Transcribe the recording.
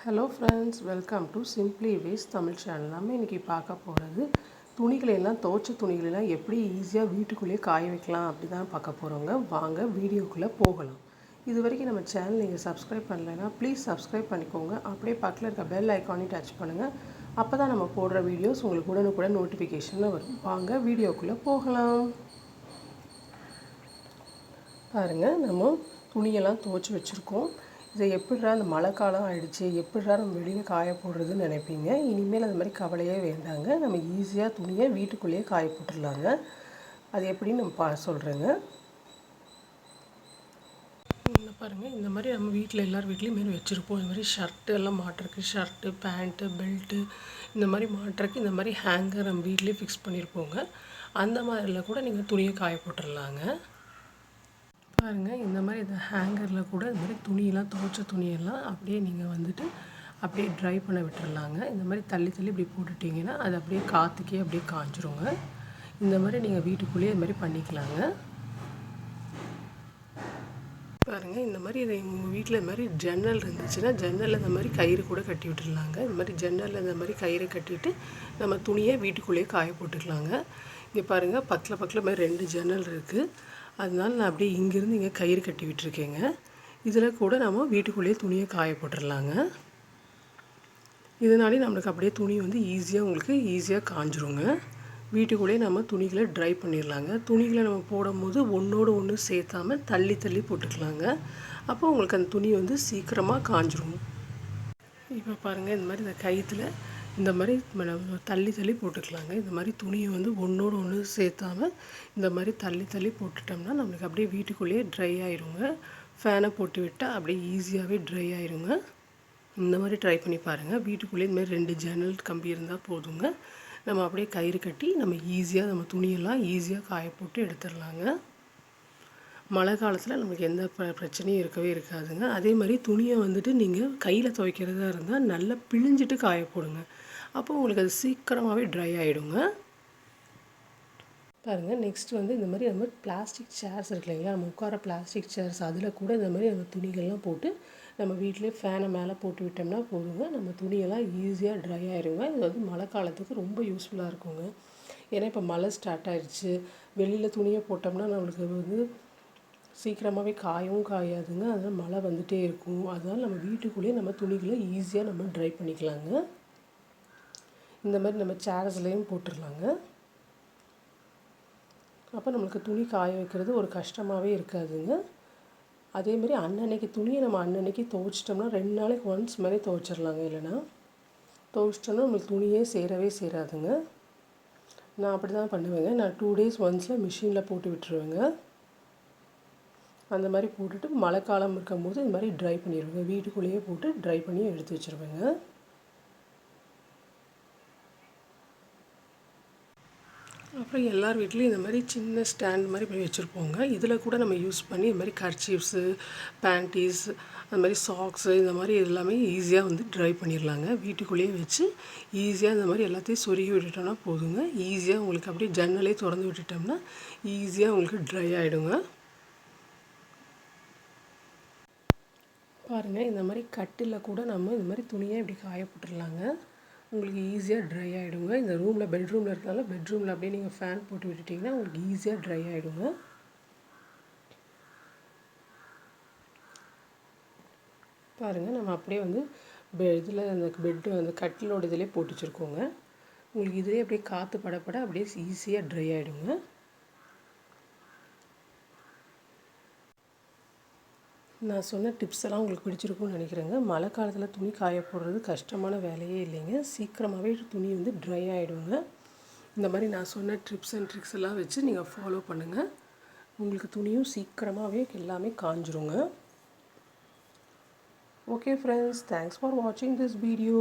Hello friends, welcome to simply ways Tamil channel. நம்ம இன்றைக்கி பார்க்க போகிறது துணிகளெல்லாம் துவைச்ச துணிகளெல்லாம் எப்படி ஈஸியாக வீட்டுக்குள்ளேயே காய வைக்கலாம் அப்படி தான் பார்க்க போகிறோங்க. வாங்க வீடியோக்குள்ளே போகலாம். இது வரைக்கும் நம்ம சேனல் நீங்கள் சப்ஸ்கிரைப் பண்ணலைன்னா ப்ளீஸ் சப்ஸ்கிரைப் பண்ணிக்கோங்க. அப்படியே பக்கத்தில் இருக்க பெல் ஐக்கானையும் டச் பண்ணுங்கள். அப்போ தான் நம்ம போடுற வீடியோஸ் உங்களுக்கு உடனுக்குடன் நோட்டிஃபிகேஷனில் வரும். வாங்க வீடியோக்குள்ளே போகலாம். பாருங்கள், நம்ம துணியெல்லாம் துவைச்சி வச்சுருக்கோம். இதை எப்படிடா அந்த மழை காலம் ஆகிடுச்சு, எப்படிடா நம்ம வெளியில் காய போடுறதுன்னு நினைப்பீங்க. இனிமேல் அந்த மாதிரி கவலையே வேண்டாங்க. நம்ம ஈஸியாக துணியை வீட்டுக்குள்ளேயே காய போட்டுடலாங்க. அது எப்படின்னு நம்ம சொல்கிறேங்க. பாருங்கள், இந்த மாதிரி நம்ம வீட்டில் எல்லார் வீட்லேயும் மாரி வச்சுருப்போம். இந்த மாதிரி ஷர்ட்டு எல்லாம் மாட்டுறக்கு, ஷர்ட்டு பேண்ட்டு பெல்ட்டு இந்த மாதிரி மாட்டுறக்கு இந்த மாதிரி ஹேங்கர் நம்ம வீட்லேயே ஃபிக்ஸ் பண்ணியிருப்போங்க. அந்த மாதிரில கூட நீங்கள் துணியை காய போட்டுடலாங்க. பாருங்கள், இந்த மாதிரி இந்த ஹேங்கரில் கூட இந்த மாதிரி துணியெல்லாம் துவைச்ச துணியெல்லாம் அப்படியே நீங்கள் வந்துட்டு அப்படியே ட்ரை பண்ண விட்டுறலாங்க. இந்த மாதிரி தள்ளி தள்ளி இப்படி போட்டுட்டிங்கன்னா அது அப்படியே காற்றுக்கே அப்படியே காஞ்சிருங்க. இந்த மாதிரி நீங்கள் வீட்டுக்குள்ளேயே இது மாதிரி பண்ணிக்கலாங்க. பாருங்கள், இந்த மாதிரி இதை உங்கள் வீட்டில் இந்த மாதிரி ஜன்னல் இருந்துச்சுன்னா ஜன்னலில் இந்த மாதிரி கயிறு கூட கட்டி விட்டுடலாங்க. இந்த மாதிரி ஜன்னலில் இந்த மாதிரி கயிறை கட்டிவிட்டு நம்ம துணியை வீட்டுக்குள்ளேயே காய போட்டுக்கலாங்க. இங்கே பாருங்கள், பக்கத்தில் மாதிரி 2 ஜன்னல் இருக்குது. அதனால நான் அப்படியே இங்கேருந்து இங்கே கயிறு கட்டி விட்டுருக்கேங்க. இதில் கூட நம்ம வீட்டுக்குள்ளேயே துணியை காய போட்டுடலாங்க. இதனாலே நம்மளுக்கு அப்படியே துணி வந்து ஈஸியாக காஞ்சிருங்க. வீட்டுக்குள்ளேயே நம்ம துணிகளை ட்ரை பண்ணிடலாங்க. துணிகளை நம்ம போடும்போது ஒன்றோடு ஒன்று சேர்த்தாமல் தள்ளி தள்ளி போட்டுக்கலாங்க. அப்போ உங்களுக்கு அந்த துணி வந்து சீக்கிரமாக காஞ்சிரும். இப்போ பாருங்கள், இந்த மாதிரி இந்த கயிற்றுல இந்த மாதிரி தள்ளி தள்ளி போட்டுக்கலாங்க. இந்த மாதிரி துணியை வந்து ஒன்றோடு ஒன்று சேர்த்தாமல் இந்த மாதிரி தள்ளி தள்ளி போட்டுட்டோம்னா நம்மளுக்கு அப்படியே வீட்டுக்குள்ளேயே ட்ரை ஆயிருங்க. ஃபேனை போட்டு விட்டால் அப்படியே ஈஸியாகவே ட்ரை ஆயிருங்க. இந்த மாதிரி ட்ரை பண்ணி பாருங்கள். வீட்டுக்குள்ளேயே இந்த மாதிரி 2 ஜன்னல் கம்பி இருந்தால் போதுங்க. நம்ம அப்படியே கயிறு கட்டி நம்ம ஈஸியாக நம்ம துணியெல்லாம் ஈஸியாக காய போட்டு எடுத்துடலாங்க. மழை காலத்தில் நமக்கு எந்த பிரச்சனையும் இருக்கவே இருக்காதுங்க. அதே மாதிரி துணியை வந்துட்டு நீங்கள் கையில் துவைக்கிறதா இருந்தால் நல்லா பிழிஞ்சிட்டு காய போடுங்க. அப்போ உங்களுக்கு அது சீக்கிரமாகவே ட்ரை ஆகிடுங்க. பாருங்கள், நெக்ஸ்ட் வந்து இந்த மாதிரி நம்ம பிளாஸ்டிக் சேர்ஸ் இருக்கு இல்லைங்களா, நம்ம உட்கார பிளாஸ்டிக் சேர்ஸ் அதில் கூட இந்த மாதிரி நம்ம துணிகள்லாம் போட்டு நம்ம வீட்டிலே ஃபேனை மேலே போட்டு விட்டோம்னா போதுங்க. நம்ம துணியெல்லாம் ஈஸியாக ட்ரை ஆகிடுங்க. இது வந்து மழை காலத்துக்கு ரொம்ப யூஸ்ஃபுல்லாக இருக்குங்க. ஏன்னா இப்போ மழை ஸ்டார்ட் ஆகிடுச்சு. வெளியில் துணியை போட்டோம்னா நம்மளுக்கு வந்து சீக்கிரமாகவே காயவும் காயாதுங்க. அதனால் மழை வந்துகிட்டே இருக்கும். அதனால் நம்ம வீட்டுக்குள்ளேயே நம்ம துணிகளை ஈஸியாக நம்ம ட்ரை பண்ணிக்கலாங்க. இந்த மாதிரி நம்ம சேர்ஸ்லேயும் போட்டுடலாங்க. அப்போ நம்மளுக்கு துணி காய வைக்கிறது ஒரு கஷ்டமாகவே இருக்காதுங்க. அதேமாதிரி அன்னன்னைக்கு துணியை நம்ம அன்னன்னைக்கு துவைச்சிட்டோம்னா 2 நாளைக்கு ஒன்ஸ் மாதிரி துவைச்சிடலாங்க. இல்லைன்னா துவைச்சிட்டோம்னா நம்மளுக்கு துணியே சேராதுங்க. நான் அப்படி தான் பண்ணுவேங்க. நான் 2 டேஸ் ஒன்ஸில் மிஷினில் போட்டு விட்டுருவேங்க. அந்த மாதிரி போட்டுட்டு மழை காலம் இருக்கும்போது இந்த மாதிரி ட்ரை பண்ணிடுவேங்க. வீட்டுக்குள்ளேயே போட்டு ட்ரை பண்ணி எடுத்து வச்சுருவேங்க. அப்புறம் எல்லார் வீட்லேயும் இந்த மாதிரி சின்ன ஸ்டாண்ட் மாதிரி பண்ணி வச்சுருப்போங்க. இதில் கூட நம்ம யூஸ் பண்ணி இந்த மாதிரி கர்ச்சீஃப்ஸு, பேண்டீஸ், அந்த மாதிரி சாக்ஸு இந்த மாதிரி எல்லாமே ஈஸியாக வந்து ட்ரை பண்ணிடலாங்க. வீட்டுக்குள்ளேயே வச்சு ஈஸியாக இந்த மாதிரி எல்லாத்தையும் சொருகி விட்டுட்டோம்னா போதுங்க. ஈஸியாக உங்களுக்கு அப்படியே ஜன்னலே திறந்து விட்டுட்டோம்னா ஈஸியாக உங்களுக்கு ட்ரை ஆகிடுங்க. பாருங்கள், இந்த மாதிரி கட்டில் கூட நம்ம இந்த மாதிரி துணியை இப்படி காய போட்டுடலாங்க. உங்களுக்கு ஈஸியாக ட்ரை ஆகிடுங்க. இந்த ரூமில் பெட்ரூமில் இருக்கனால பெட்ரூமில் அப்படியே நீங்கள் ஃபேன் போட்டு விட்டுட்டிங்கன்னா உங்களுக்கு ஈஸியாக ட்ரை ஆகிடுங்க. பாருங்கள், நம்ம அப்படியே வந்து இதில் அந்த அந்த கட்டிலோட இதிலே போட்டு வச்சுருக்கோங்க. உங்களுக்கு இதிலே அப்படியே காற்று படப்பட அப்படியே ஈஸியாக ட்ரை ஆகிடுங்க. நான் சொன்ன டிப்ஸ் எல்லாம் உங்களுக்கு பிடிச்சிருக்கும்னு நினைக்கிறேங்க. மழை காலத்தில் துணி காய போடுறது கஷ்டமான வேலையே இல்லைங்க. சீக்கிரமாகவே துணி வந்து ட்ரை ஆகிடுங்க. இந்த மாதிரி நான் சொன்ன டிப்ஸ் அண்ட் ட்ரிக்ஸ் எல்லாம் வச்சு நீங்கள் ஃபாலோ பண்ணுங்கள். உங்களுக்கு துணியும் சீக்கிரமாகவே எல்லாமே காஞ்சிருங்க. ஓகே ஃப்ரெண்ட்ஸ், தேங்க்ஸ் ஃபார் வாட்சிங் திஸ் வீடியோ.